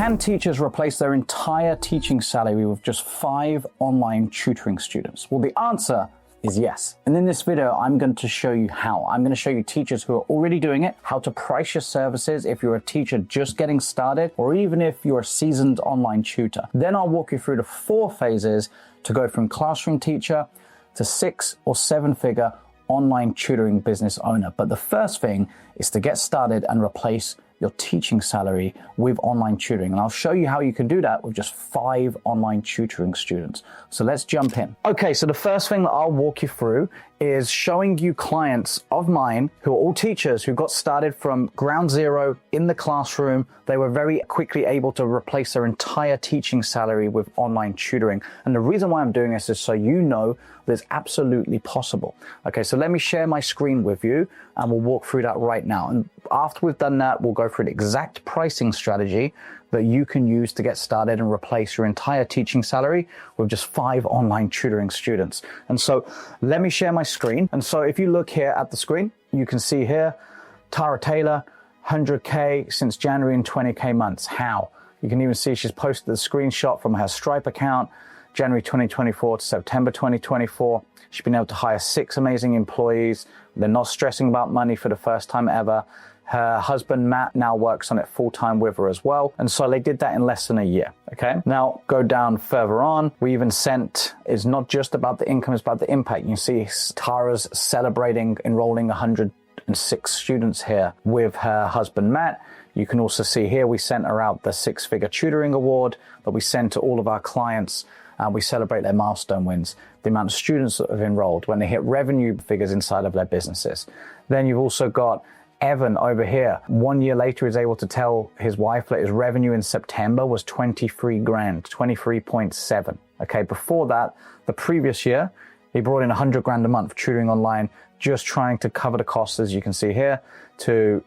Can teachers replace their entire teaching salary with just 5 online tutoring students? Well, the answer is yes. And in this video, I'm going to show you how. I'm going to show you teachers who are already doing it, how to price your services if you're a teacher just getting started, or even if you're a seasoned online tutor. Then I'll walk you through the 4 phases to go from classroom teacher to 6 or 7-figure online tutoring business owner. But the first thing is to get started and replace your teaching salary with online tutoring. And I'll show you how you can do that with just 5 online tutoring students. So let's jump in. Okay, so the first thing that I'll walk you through is showing you clients of mine who are all teachers who got started from ground zero in the classroom. They were very quickly able to replace their entire teaching salary with online tutoring. And the reason why I'm doing this is so you know that it's absolutely possible. Okay, so let me share my screen with you and we'll walk through that right now. And after we've done that, we'll go through the exact pricing strategy that you can use to get started and replace your entire teaching salary with just 5 online tutoring students. And so let me share my screen. And so if you look here at the screen, you can see here, Tara Taylor, 100K since January and 20K months. How? You can even see she's posted the screenshot from her Stripe account, January 2024 to September 2024. She's been able to hire 6 amazing employees. They're not stressing about money for the first time ever. Her husband, Matt, now works on it full-time with her as well. And so they did that in less than a year, okay? Now, go down further on. We even sent, it's not just about the income, it's about the impact. You see Tara's celebrating enrolling 106 students here with her husband, Matt. You can also see here, we sent her out the 6-figure tutoring award that we send to all of our clients. We celebrate their milestone wins, the amount of students that have enrolled when they hit revenue figures inside of their businesses. Then you've also got Evan over here. 1 year later, is able to tell his wife that his revenue in September was 23 grand, 23.7. Okay, before that, the previous year, he brought in 100 grand a month tutoring online, just trying to cover the costs, as you can see here, to,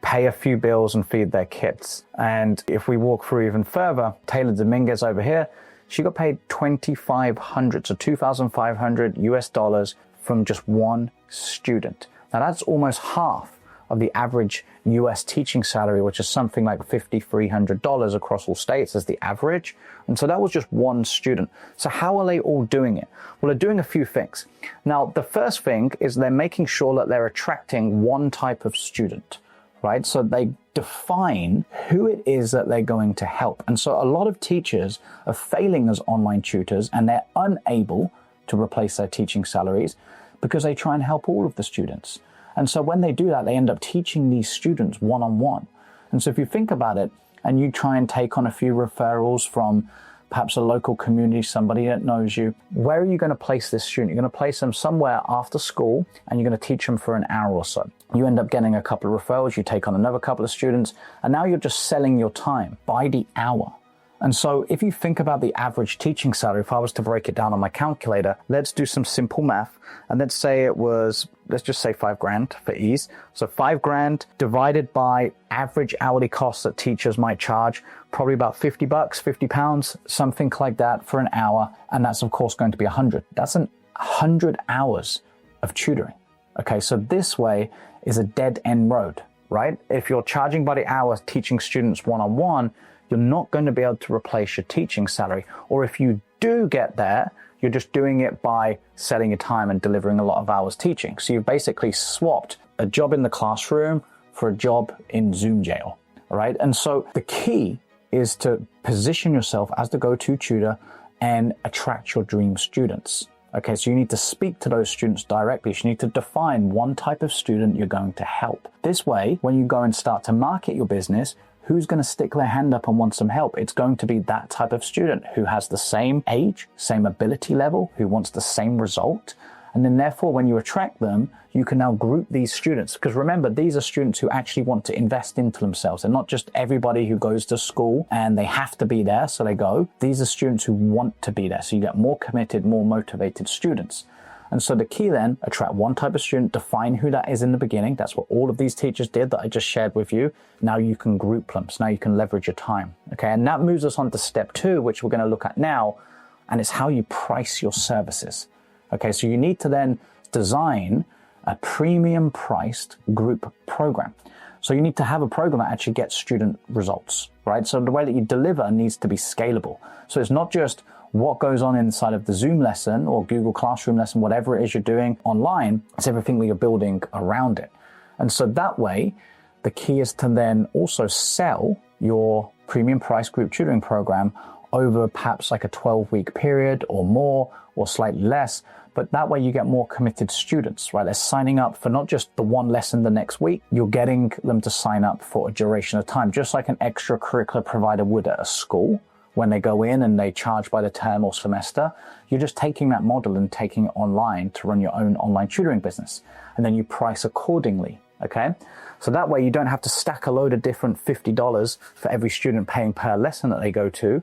pay a few bills and feed their kids. And if we walk through even further, Taylor Dominguez over here, she got paid $2,500, so $2,500 US dollars from just 1 student. Now that's almost half of the average US teaching salary, which is something like $5,300 across all states as the average. And so that was just 1 student. So how are they all doing it? Well, they're doing a few things. Now, the first thing is they're making sure that they're attracting one type of student, right? So they define who it is that they're going to help. And so a lot of teachers are failing as online tutors and they're unable to replace their teaching salaries because they try and help all of the students. And so when they do that, they end up teaching these students one-on-one. And so if you think about it and you try and take on a few referrals from perhaps a local community, somebody that knows you, where are you going to place this student? You're going to place them somewhere after school and you're going to teach them for an hour or so. You end up getting a couple of referrals, you take on another couple of students, and now you're just selling your time by the hour. And so if you think about the average teaching salary, if I was to break it down on my calculator, let's do some simple math. And let's say it was, let's just say 5 grand for ease. So 5 grand divided by average hourly costs that teachers might charge, probably about 50 bucks, 50 pounds, something like that for an hour. And that's of course going to be 100. That's 100 hours of tutoring. Okay, so this way is a dead end road, right? If you're charging by the hour teaching students one-on-one, you're not going to be able to replace your teaching salary. Or if you do get there, you're just doing it by selling your time and delivering a lot of hours teaching. So you've basically swapped a job in the classroom for a job in Zoom jail, all right? And so the key is to position yourself as the go-to tutor and attract your dream students. Okay, so you need to speak to those students directly. So you need to define one type of student you're going to help. This way, when you go and start to market your business, who's going to stick their hand up and want some help? It's going to be that type of student who has the same age, same ability level, who wants the same result. And then therefore, when you attract them, you can now group these students. Because remember, these are students who actually want to invest into themselves. They're not just everybody who goes to school and they have to be there, so they go. These are students who want to be there. So you get more committed, more motivated students. And so the key then, attract one type of student, define who that is in the beginning. That's what all of these teachers did that I just shared with you. Now you can group them. So now you can leverage your time. Okay, and that moves us on to step 2, which we're going to look at now. And it's how you price your services. Okay, so you need to then design a premium priced group program. So you need to have a program that actually gets student results, right? So the way that you deliver needs to be scalable. So it's not just what goes on inside of the Zoom lesson or Google Classroom lesson, whatever it is you're doing online, it's everything that you're building around it. And so that way, the key is to then also sell your premium price group tutoring program over perhaps like a 12-week period or more or slightly less. But that way you get more committed students, right? They're signing up for not just the one lesson the next week, you're getting them to sign up for a duration of time, just like an extracurricular provider would at a school. When they go in and they charge by the term or semester, you're just taking that model and taking it online to run your own online tutoring business. And then you price accordingly, okay? So that way you don't have to stack a load of different $50 for every student paying per lesson that they go to.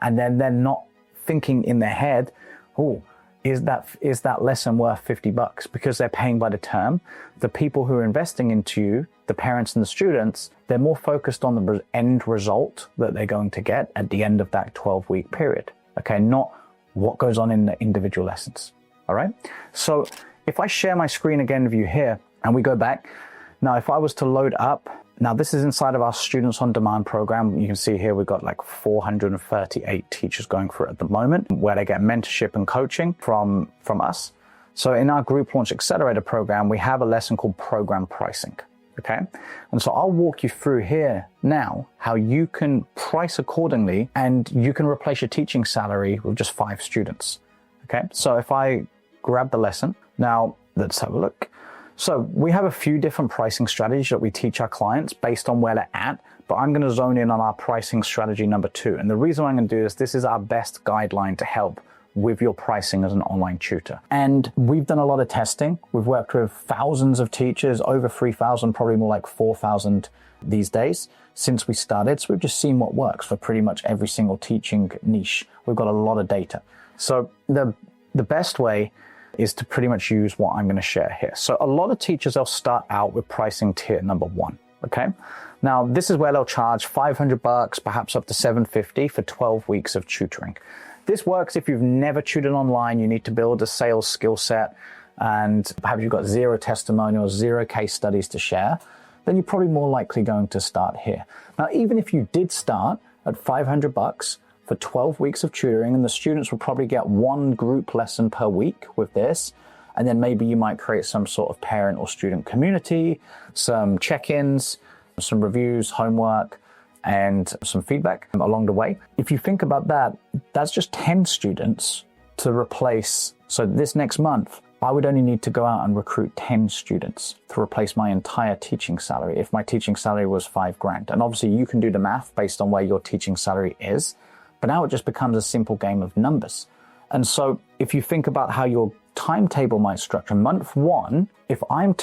And then they're not thinking in their head, oh, is that lesson worth $50? Because they're paying by the term. The people who are investing into you, the parents and the students, they're more focused on the end result that they're going to get at the end of that 12-week period, okay? Not what goes on in the individual lessons, all right? So if I share my screen again with you here and we go back, now if I was to load up, now this is inside of our Students on Demand program. You can see here we've got like 438 teachers going through it at the moment, where they get mentorship and coaching from us. So in our Group Launch Accelerator program, we have a lesson called Program Pricing, okay? And so I'll walk you through here now how you can price accordingly and you can replace your teaching salary with just 5 students, okay? So if I grab the lesson, now let's have a look. So we have a few different pricing strategies that we teach our clients based on where they're at, but I'm going to zone in on our pricing strategy number 2. And the reason I'm going to do this is our best guideline to help with your pricing as an online tutor. And we've done a lot of testing. We've worked with thousands of teachers, over 3,000, probably more like 4,000 these days since we started. So we've just seen what works for pretty much every single teaching niche. We've got a lot of data. So the best way is to pretty much use what I'm going to share here. So a lot of teachers, they'll start out with pricing tier number 1, okay? Now, this is where they'll charge $500, perhaps up to $750 for 12 weeks of tutoring. This works if you've never tutored online, you need to build a sales skill set, and perhaps you've got 0 testimonials, 0 case studies to share, then you're probably more likely going to start here. Now, even if you did start at $500, for 12 weeks of tutoring, and the students will probably get 1 group lesson per week with this. And then maybe you might create some sort of parent or student community, some check-ins, some reviews, homework, and some feedback along the way. If you think about that, that's just 10 students to replace. So this next month, I would only need to go out and recruit 10 students to replace my entire teaching salary if my teaching salary was $5,000. And obviously you can do the math based on where your teaching salary is. But now it just becomes a simple game of numbers. And so if you think about how your timetable might structure, month 1, if I'm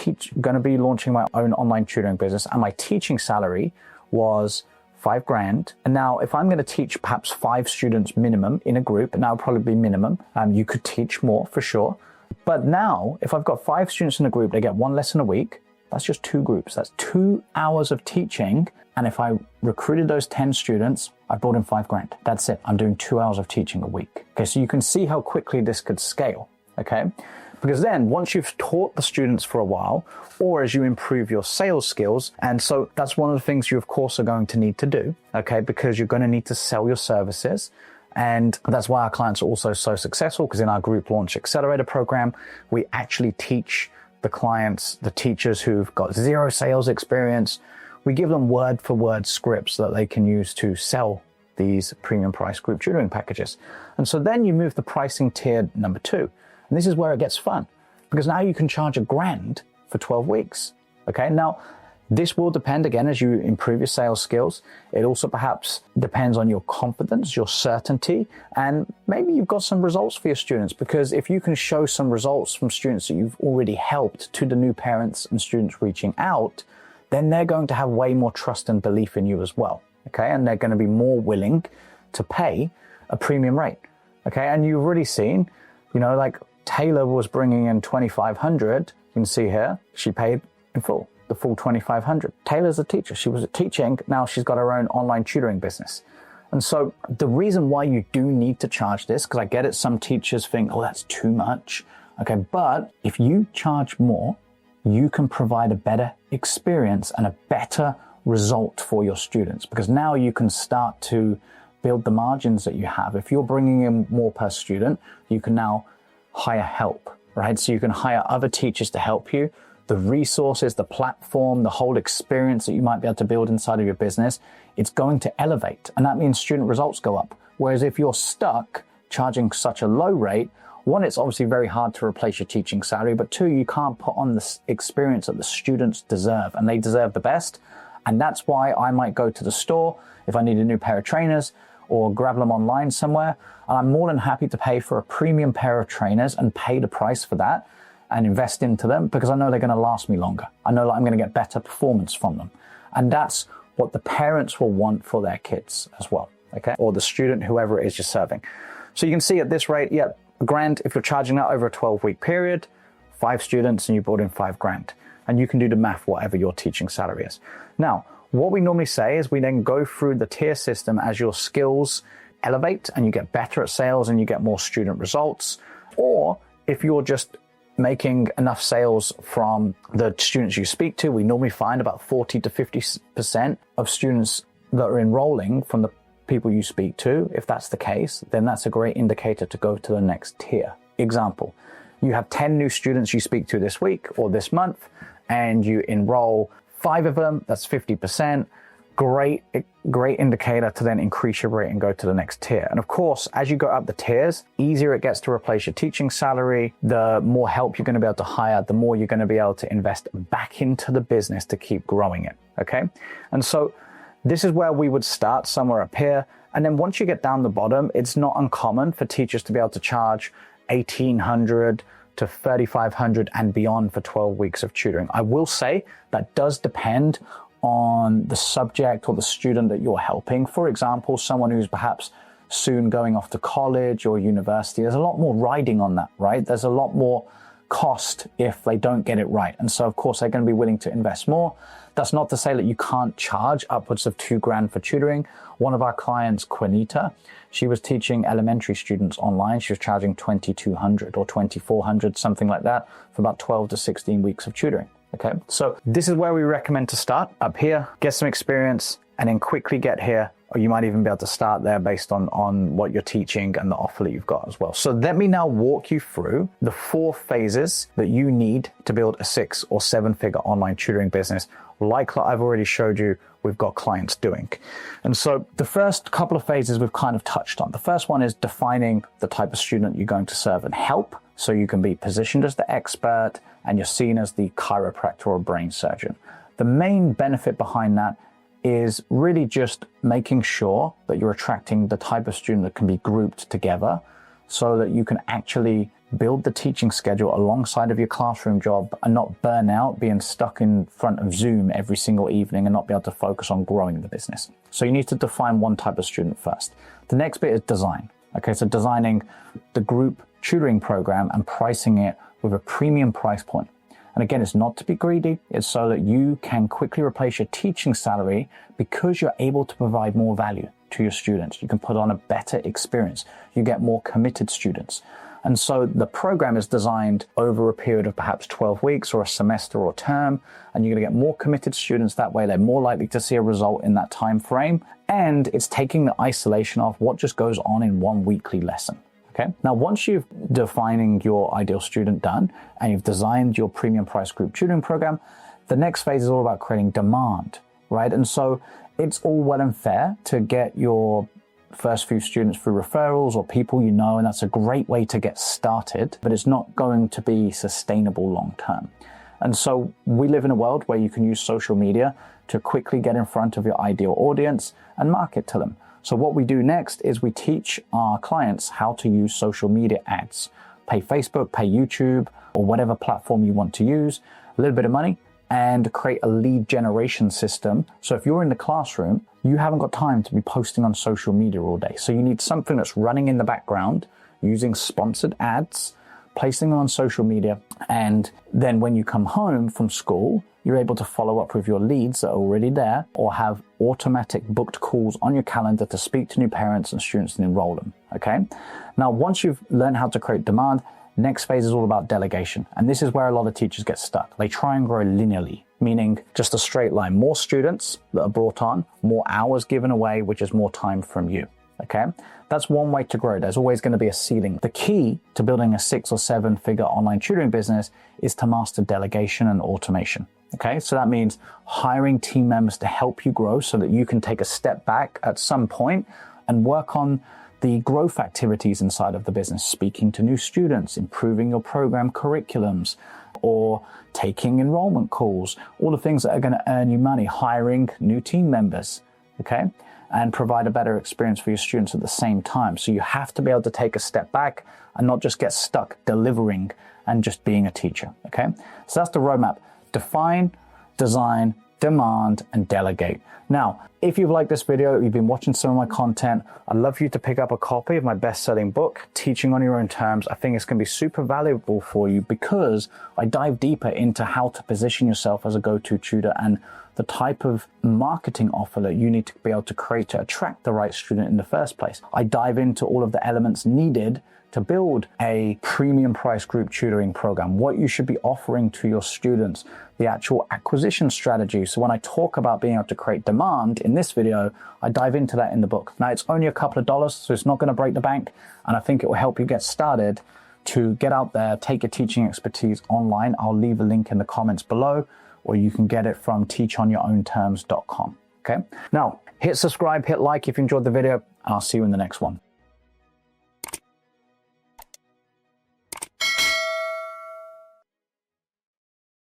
going to be launching my own online tutoring business and my teaching salary was $5,000, and now if I'm going to teach perhaps 5 students minimum in a group, and that would probably be minimum, you could teach more for sure. But now if I've got 5 students in a group, they get 1 lesson a week, that's just 2 groups. That's 2 hours of teaching. And if I recruited those 10 students, I brought in $5,000. That's it. I'm doing 2 hours of teaching a week. Okay, so you can see how quickly this could scale, okay? Because then once you've taught the students for a while, or as you improve your sales skills, and so that's one of the things you of course are going to need to do, okay? Because you're going to need to sell your services. And that's why our clients are also so successful, because in our Group Launch Accelerator program, we actually teach the clients, the teachers who've got 0 sales experience, we give them word for word scripts that they can use to sell these premium price group tutoring packages. And so then you move the pricing tier number 2. And this is where it gets fun, because now you can charge $1,000 for 12 weeks. Okay. Now this will depend again as you improve your sales skills. It also perhaps depends on your confidence, your certainty, and maybe you've got some results for your students, because if you can show some results from students that you've already helped to the new parents and students reaching out, then they're going to have way more trust and belief in you as well, okay? And they're going to be more willing to pay a premium rate, okay? And you've already seen, like Taylor was bringing in $2,500. You can see here, she paid in full, the full $2,500. Taylor's a teacher. She was teaching. Now she's got her own online tutoring business. And so the reason why you do need to charge this, because I get it, some teachers think, oh, that's too much. Okay, but if you charge more, you can provide a better experience and a better result for your students, because now you can start to build the margins that you have. If you're bringing in more per student, you can now hire help, right? So you can hire other teachers to help you. The resources, the platform, the whole experience that you might be able to build inside of your business, it's going to elevate. And that means student results go up. Whereas if you're stuck charging such a low rate, one, it's obviously very hard to replace your teaching salary, but two, you can't put on the experience that the students deserve, and they deserve the best. And that's why I might go to the store if I need a new pair of trainers or grab them online somewhere. And I'm more than happy to pay for a premium pair of trainers and pay the price for that and invest into them, because I know they're going to last me longer. I know that I'm going to get better performance from them. And that's what the parents will want for their kids as well, okay? Or the student, whoever it is you're serving. So you can see at this rate, yeah, $1,000, if you're charging that over a 12-week period, 5 students and you brought in $5,000. And you can do the math, whatever your teaching salary is. Now, what we normally say is we then go through the tier system as your skills elevate and you get better at sales and you get more student results. Or if you're just making enough sales from the students you speak to, we normally find about 40 to 50% of students that are enrolling from the people you speak to. If that's the case, then that's a great indicator to go to the next tier. Example, you have 10 new students you speak to this week or this month, and you enroll 5 of them, that's 50%. Great indicator to then increase your rate and go to the next tier. And of course, as you go up the tiers, easier it gets to replace your teaching salary, the more help you're going to be able to hire, the more you're going to be able to invest back into the business to keep growing it, okay? And so this is where we would start somewhere up here. And then once you get down the bottom, it's not uncommon for teachers to be able to charge $1,800 to $3,500 and beyond for 12 weeks of tutoring. I will say that does depend on the subject or the student that you're helping. For example, someone who's perhaps soon going off to college or university, there's a lot more riding on that, right? There's a lot more cost if they don't get it right. And so of course they're going to be willing to invest more. That's not to say that you can't charge upwards of $2,000 for tutoring. One of our clients, Quinita, she was teaching elementary students online. She was charging $2,200 or $2,400, something like that, for about 12 to 16 weeks of tutoring. Okay, so this is where we recommend to start, up here, get some experience, and then quickly get here. Or you might even be able to start there based on what you're teaching and the offer that you've got as well. So let me now walk you through the 4 phases that you need to build a 6 or 7-figure online tutoring business, like I've already showed you we've got clients doing. And so the first couple of phases we've kind of touched on. The first one is defining the type of student you're going to serve and help, so you can be positioned as the expert and you're seen as the chiropractor or brain surgeon. The main benefit behind that is really just making sure that you're attracting the type of student that can be grouped together so that you can actually build the teaching schedule alongside of your classroom job and not burn out being stuck in front of Zoom every single evening and not be able to focus on growing the business. So you need to define one type of student first. The next bit is design. Okay, so designing the group tutoring program and pricing it with a premium price point. And again, it's not to be greedy. It's so that you can quickly replace your teaching salary because you're able to provide more value to your students. You can put on a better experience. You get more committed students. And so the program is designed over a period of perhaps 12 weeks or a semester or term, and you're going to get more committed students that way. They're more likely to see a result in that time frame. And it's taking the isolation off what just goes on in one weekly lesson. Okay. Now, once you've defining your ideal student done and you've designed your premium price group tutoring program, the next phase is all about creating demand, right? And so it's all well and fair to get your first few students through referrals or people you know, and that's a great way to get started, but it's not going to be sustainable long term. And so we live in a world where you can use social media to quickly get in front of your ideal audience and market to them. So what we do next is we teach our clients how to use social media ads. Pay Facebook, pay YouTube, or whatever platform you want to use, a little bit of money, and create a lead generation system. So if you're in the classroom, you haven't got time to be posting on social media all day. So you need something that's running in the background, using sponsored ads, placing them on social media, and then when you come home from school, you're able to follow up with your leads that are already there or have automatic booked calls on your calendar to speak to new parents and students and enroll them, okay? Now, once you've learned how to create demand, Next phase is all about delegation. And this is where a lot of teachers get stuck. They try and grow linearly, meaning just a straight line. More students that are brought on, more hours given away, which is more time from you. Okay, that's one way to grow. There's always going to be a ceiling. The key to building a 6 or 7 figure online tutoring business is to master delegation and automation. Okay, so that means hiring team members to help you grow so that you can take a step back at some point and work on the growth activities inside of the business, speaking to new students, improving your program curriculums, or taking enrollment calls, all the things that are going to earn you money, hiring new team members. Okay, and provide a better experience for your students at the same time. So you have to be able to take a step back and not just get stuck delivering and just being a teacher, okay? So that's the roadmap. Define, design, demand, and delegate. Now, if you've liked this video, you've been watching some of my content, I'd love for you to pick up a copy of my best-selling book, Teaching on Your Own Terms. I think it's going to be super valuable for you because I dive deeper into how to position yourself as a go-to tutor and the type of marketing offer that you need to be able to create to attract the right student in the first place. I dive into all of the elements needed to build a premium price group tutoring program, what you should be offering to your students, the actual acquisition strategy. So when I talk about being able to create demand in this video, I dive into that in the book. Now it's only a couple of dollars, so it's not going to break the bank. And I think it will help you get started to get out there, take your teaching expertise online. I'll leave a link in the comments below, or you can get it from teachonyourownterms.com. Okay. Now hit subscribe, hit like if you enjoyed the video, and I'll see you in the next one.